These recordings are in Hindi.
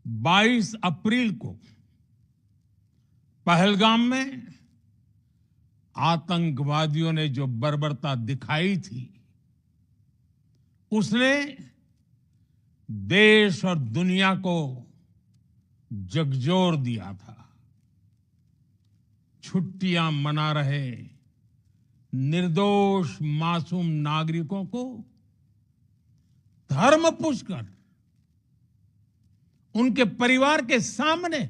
22 अप्रैल को पहलगाम में आतंकवादियों ने जो बर्बरता दिखाई थी, उसने देश और दुनिया को झकझोर दिया था। छुट्टियां मना रहे निर्दोष मासूम नागरिकों को धर्म पूछकर उनके परिवार के सामने,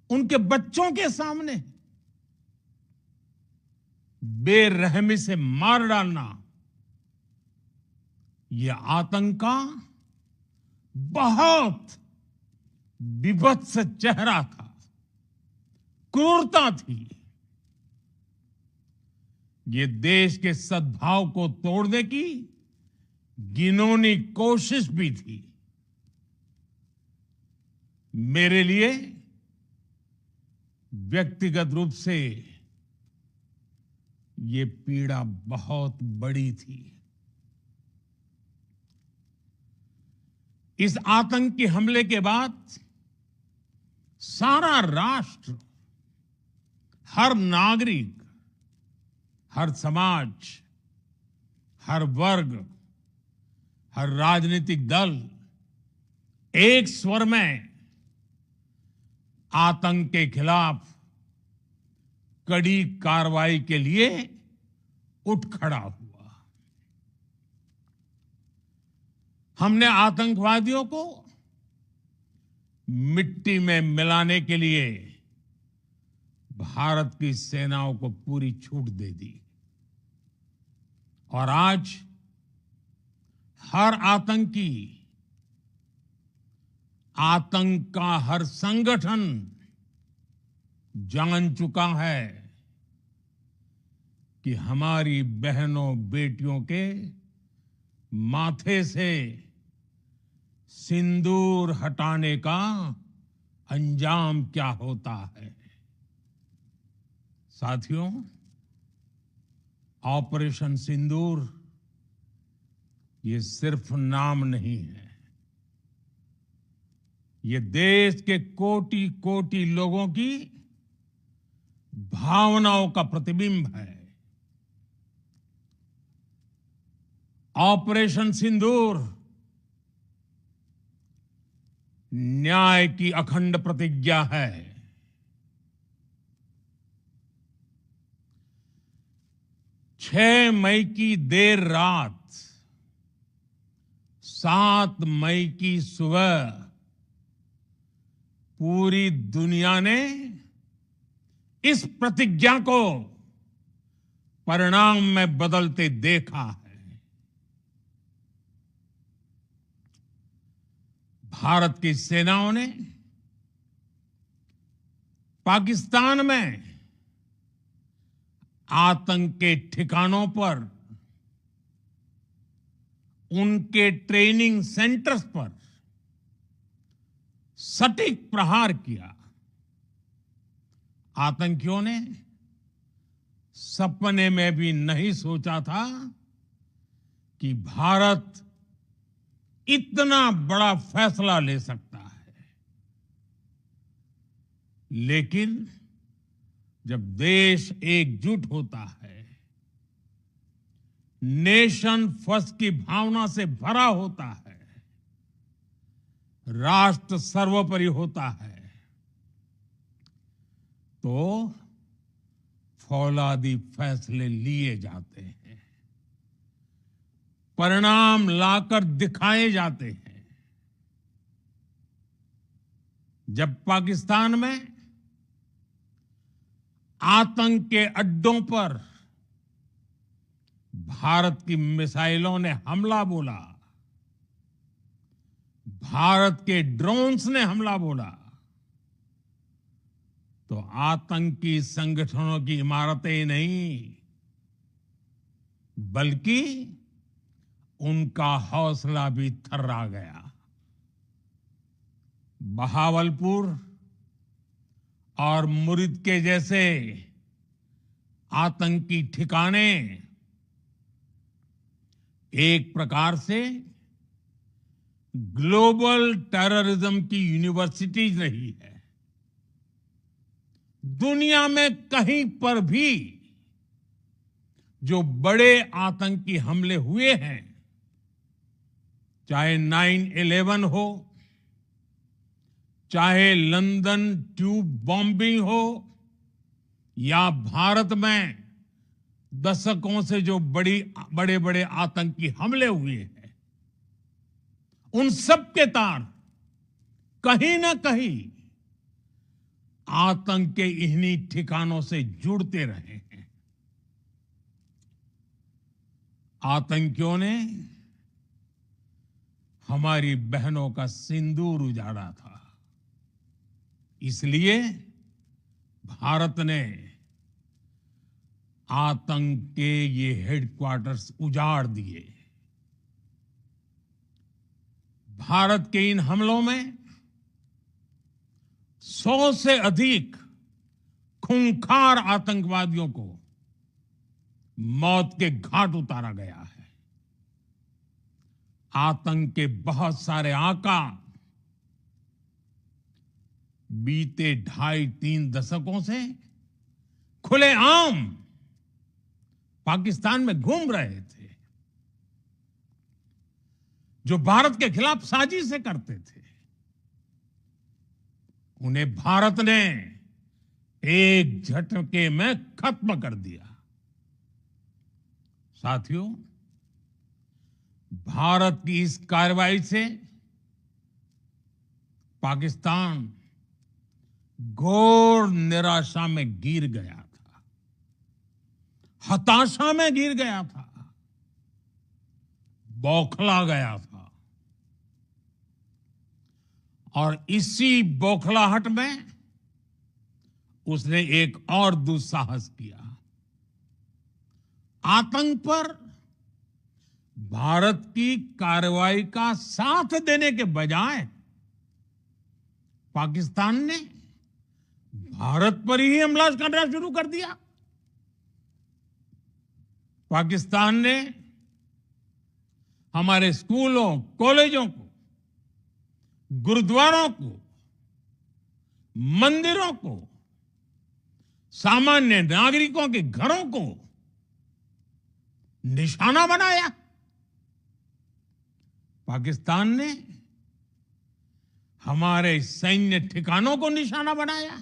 उनके बच्चों के सामने बेरहमी से मार डालना, यह आतंक का बहुत विभत्स चेहरा था, क्रूरता थी। ये देश के सद्भाव को तोड़ने की घिनौनी कोशिश भी थी। मेरे लिए व्यक्तिगत रूप से ये पीड़ा बहुत बड़ी थी। इस आतंकी हमले के बाद सारा राष्ट्र, हर नागरिक, हर समाज, हर वर्ग, हर राजनीतिक दल एक स्वर में आतंक के खिलाफ कड़ी कार्रवाई के लिए उठ खड़ा हुआ। हमने आतंकवादियों को मिट्टी में मिलाने के लिए भारत की सेनाओं को पूरी छूट दे दी और आज हर आतंकी, आतंक का हर संगठन जान चुका है कि हमारी बहनों बेटियों के माथे से सिंदूर हटाने का अंजाम क्या होता है। साथियों, ऑपरेशन सिंदूर ये सिर्फ नाम नहीं है, ये देश के कोटि कोटि लोगों की भावनाओं का प्रतिबिंब है। ऑपरेशन सिंदूर न्याय की अखंड प्रतिज्ञा है। 6 मई की देर रात, 7 मई की सुबह पूरी दुनिया ने इस प्रतिज्ञा को परिणाम में बदलते देखा है। भारत की सेनाओं ने पाकिस्तान में आतंक के ठिकानों पर, उनके ट्रेनिंग सेंटर्स पर सटीक प्रहार किया। आतंकियों ने सपने में भी नहीं सोचा था कि भारत इतना बड़ा फैसला ले सकता है। लेकिन जब देश एकजुट होता है, नेशन फर्स्ट की भावना से भरा होता है, राष्ट्र सर्वोपरि होता है, तो फौलादी फैसले लिए जाते हैं, परिणाम लाकर दिखाए जाते हैं। जब पाकिस्तान में आतंक के अड्डों पर भारत की मिसाइलों ने हमला बोला, भारत के ड्रोन्स ने हमला बोला, तो आतंकी संगठनों की इमारतें नहीं, बल्कि उनका हौसला भी थर्रा गया। बहावलपुर और मुरिद के जैसे आतंकी ठिकाने एक प्रकार से ग्लोबल टेररिज्म की यूनिवर्सिटीज रही है। दुनिया में कहीं पर भी जो बड़े आतंकी हमले हुए हैं, चाहे 9/11 हो, चाहे लंदन ट्यूब बॉम्बिंग हो, या भारत में दशकों से जो बड़े बड़े आतंकी हमले हुए हैं, उन सब के तार कहीं ना कहीं आतंक के इन्हीं ठिकानों से जुड़ते रहे हैं। आतंकियों ने हमारी बहनों का सिंदूर उजाड़ा था, इसलिए भारत ने आतंक के ये हेडक्वार्टर्स उजाड़ दिए। भारत के इन हमलों में 100 से अधिक खूंखार आतंकवादियों को मौत के घाट उतारा गया है। आतंक के बहुत सारे आका बीते 2.5-3 दशकों से खुलेआम पाकिस्तान में घूम रहे थे, जो भारत के खिलाफ साजिशें करते थे। उन्हें भारत ने एक झटके में खत्म कर दिया। साथियों, भारत की इस कार्रवाई से पाकिस्तान घोर निराशा में गिर गया था, हताशा में गिर गया था, बौखला गया था। और इसी बौखलाहट में उसने एक और दुस्साहस किया। आतंक पर भारत की कार्रवाई का साथ देने के बजाय पाकिस्तान ने भारत पर ही हमला करना शुरू कर दिया। पाकिस्तान ने हमारे स्कूलों, कॉलेजों को, गुरुद्वारों को, मंदिरों को, सामान्य नागरिकों के घरों को निशाना बनाया। पाकिस्तान ने हमारे सैन्य ठिकानों को निशाना बनाया।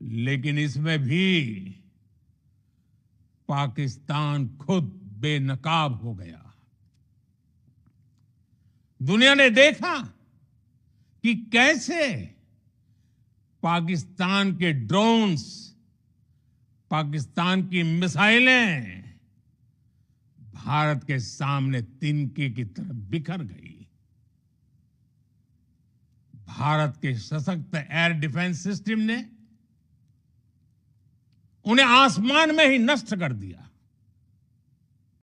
लेकिन इसमें भी पाकिस्तान खुद बेनकाब हो गया। दुनिया ने देखा कि कैसे पाकिस्तान के ड्रोन्स, पाकिस्तान की मिसाइलें भारत के सामने तिनके की तरह बिखर गई। भारत के सशक्त एयर डिफेंस सिस्टम ने उन्हें आसमान में ही नष्ट कर दिया।